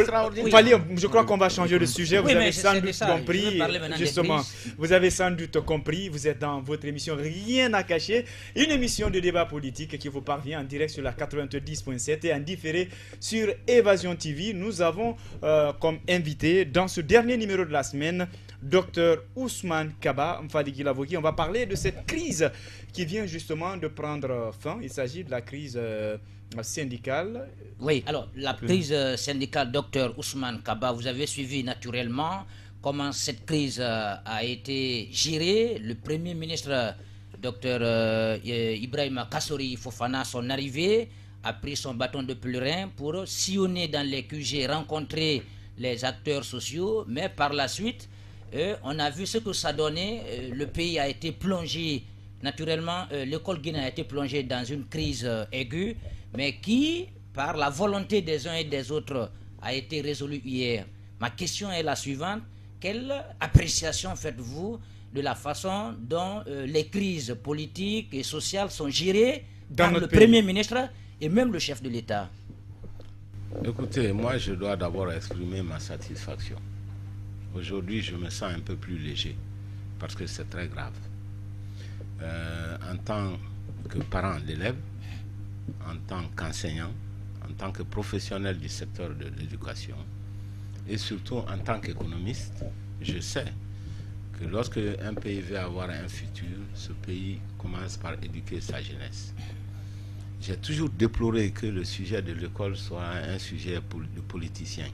extraordinaire. Fally, je crois qu'on va changer de sujet. Vous avez sans doute compris, justement, vous avez sans doute compris, vous êtes dans votre émission Rien à cacher, une émission de débat politique qui vous parvient en direct sur la 90.7 et en différé sur Évasion TV. Nous avons comme invité dans ce dernier numéro de la semaine Dr Ousmane Kaba Mfadigui. On va parler de cette crise qui vient justement de prendre fin. Il s'agit de la crise syndicale. Oui, alors la crise syndicale, Dr Ousmane Kaba, vous avez suivi naturellement comment cette crise a été gérée. Le Premier ministre Dr Ibrahima Kassori Fofana, son arrivée, a pris son bâton de pèlerin pour sillonner dans les QG, rencontrer les acteurs sociaux, mais par la suite, on a vu ce que ça donnait. Le pays a été plongé, naturellement, l'école guinéenne a été plongée dans une crise aiguë, mais qui, par la volonté des uns et des autres, a été résolue hier. Ma question est la suivante. Quelle appréciation faites-vous de la façon dont les crises politiques et sociales sont gérées par le Premier ministre et même le chef de l'État? Écoutez, moi je dois d'abord exprimer ma satisfaction. Aujourd'hui, je me sens un peu plus léger parce que c'est très grave. En tant que parent d'élève, en tant qu'enseignant, en tant que professionnel du secteur de l'éducation et surtout en tant qu'économiste, je sais que lorsque un pays veut avoir un futur, ce pays commence par éduquer sa jeunesse. J'ai toujours déploré que le sujet de l'école soit un sujet de politiciens.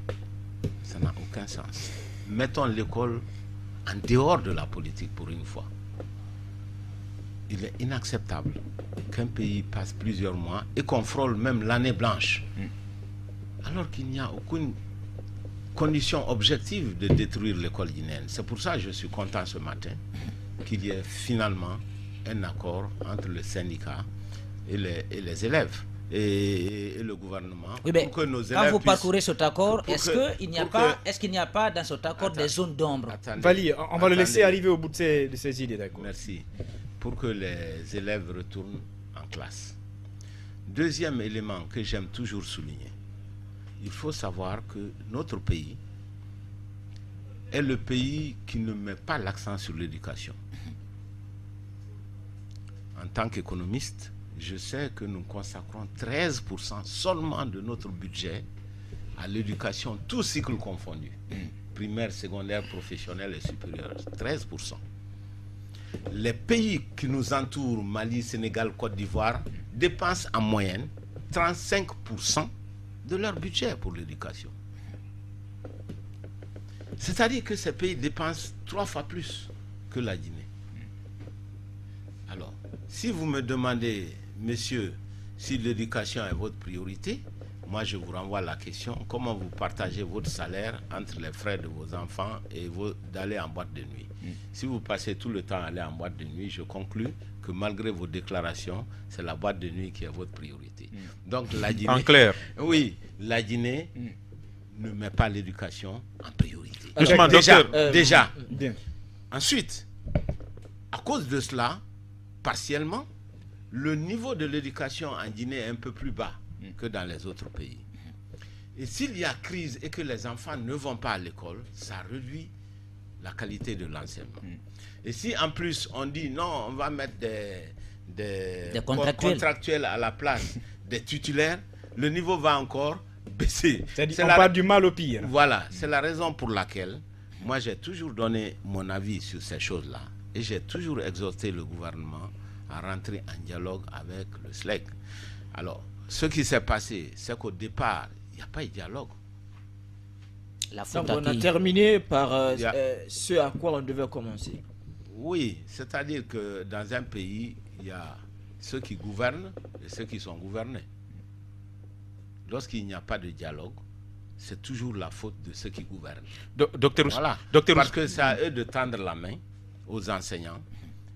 Ça n'a aucun sens. Mettons l'école en dehors de la politique pour une fois. Il est inacceptable qu'un pays passe plusieurs mois et qu'on frôle même l'année blanche, alors qu'il n'y a aucune condition objective de détruire l'école guinéenne. C'est pour ça que je suis content ce matin qu'il y ait finalement un accord entre le syndicat et les élèves. Et le gouvernement. Oui, mais pour que nos élèves quand vous parcourez cet accord, est-ce qu'il n'y a pas dans cet accord des zones d'ombre? Fally, on va le laisser arriver au bout de ces idées, d'accord. Merci. Pour que les élèves retournent en classe. Deuxième élément que j'aime toujours souligner, il faut savoir que notre pays est le pays qui ne met pas l'accent sur l'éducation. En tant qu'économiste, je sais que nous consacrons 13% seulement de notre budget à l'éducation, tous cycles confondus, primaire, secondaire, professionnel et supérieur, 13%. Les pays qui nous entourent, Mali, Sénégal, Côte d'Ivoire, dépensent en moyenne 35% de leur budget pour l'éducation. C'est-à-dire que ces pays dépensent 3 fois plus que la Guinée. Alors, si vous me demandez, messieurs, si l'éducation est votre priorité, moi je vous renvoie la question, comment vous partagez votre salaire entre les frais de vos enfants et d'aller en boîte de nuit? Si vous passez tout le temps à aller en boîte de nuit, je conclus que malgré vos déclarations, c'est la boîte de nuit qui est votre priorité. Donc la Guinée... En clair. Oui, la Guinée ne met pas l'éducation en priorité. Alors, déjà. Ensuite, à cause de cela, partiellement, le niveau de l'éducation en Guinée est un peu plus bas que dans les autres pays. Et s'il y a crise et que les enfants ne vont pas à l'école, ça réduit la qualité de l'enseignement. Et si en plus on dit non, on va mettre des contractuels à la place des titulaires, le niveau va encore baisser. C'est-à-dire qu'on part du mal au pire. Voilà, c'est la raison pour laquelle moi j'ai toujours donné mon avis sur ces choses-là et j'ai toujours exhorté le gouvernement à rentrer en dialogue avec le SLEC. Alors, ce qui s'est passé, c'est qu'au départ, il n'y a pas eu de dialogue. Donc on a terminé par ce à quoi on devait commencer. Oui, c'est-à-dire que dans un pays, il y a ceux qui gouvernent et ceux qui sont gouvernés. Lorsqu'il n'y a pas de dialogue, c'est toujours la faute de ceux qui gouvernent. Voilà. Parce que c'est à eux de tendre la main aux enseignants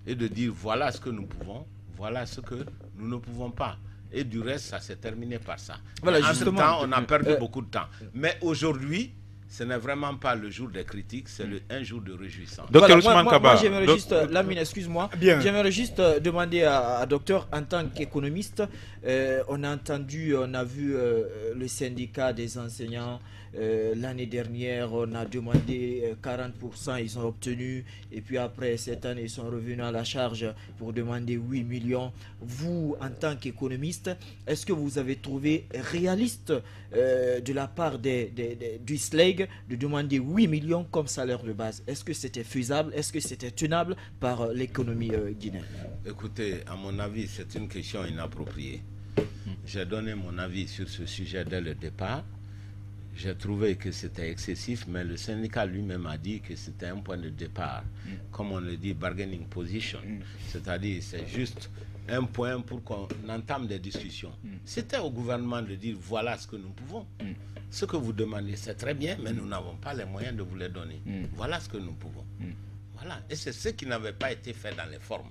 et de dire voilà ce que nous pouvons, voilà ce que nous ne pouvons pas. Et du reste, ça s'est terminé par ça. Voilà, entre-temps, on a perdu beaucoup de temps. Mais aujourd'hui, ce n'est vraiment pas le jour des critiques, c'est un jour de réjouissance. Docteur Ousmane Kaba. Moi j'aimerais juste, Lamine, excuse-moi, j'aimerais juste demander à docteur, en tant qu'économiste, on a vu le syndicat des enseignants. L'année dernière, on a demandé 40%, ils ont obtenu, et puis après cette année, ils sont revenus à la charge pour demander 8 millions. Vous, en tant qu'économiste, est-ce que vous avez trouvé réaliste de la part du SLEG de demander 8 millions comme salaire de base? Est-ce que c'était faisable? Est-ce que c'était tenable par l'économie guinéenne? Écoutez, à mon avis, c'est une question inappropriée. J'ai donné mon avis sur ce sujet dès le départ. J'ai trouvé que c'était excessif, mais le syndicat lui-même a dit que c'était un point de départ, comme on le dit, bargaining position. C'est-à-dire, c'est juste un point pour qu'on entame des discussions. C'était au gouvernement de dire, voilà ce que nous pouvons. Ce que vous demandez, c'est très bien, mais nous n'avons pas les moyens de vous les donner. Voilà ce que nous pouvons. Voilà. Et c'est ce qui n'avait pas été fait dans les formes.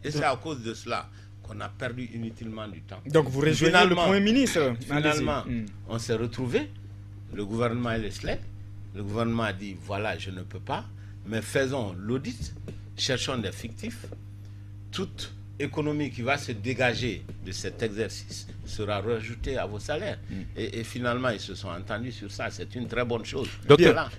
Et c'est à cause de cela qu'on a perdu inutilement du temps. Donc vous rejoignez le Premier ministre. Finalement, on s'est retrouvés. Le gouvernement et les SLEG, le gouvernement a dit, voilà, je ne peux pas, mais faisons l'audit, cherchons des fictifs. Toute économie qui va se dégager de cet exercice sera rajoutée à vos salaires. Et finalement, ils se sont entendus sur ça. C'est une très bonne chose. Docteur,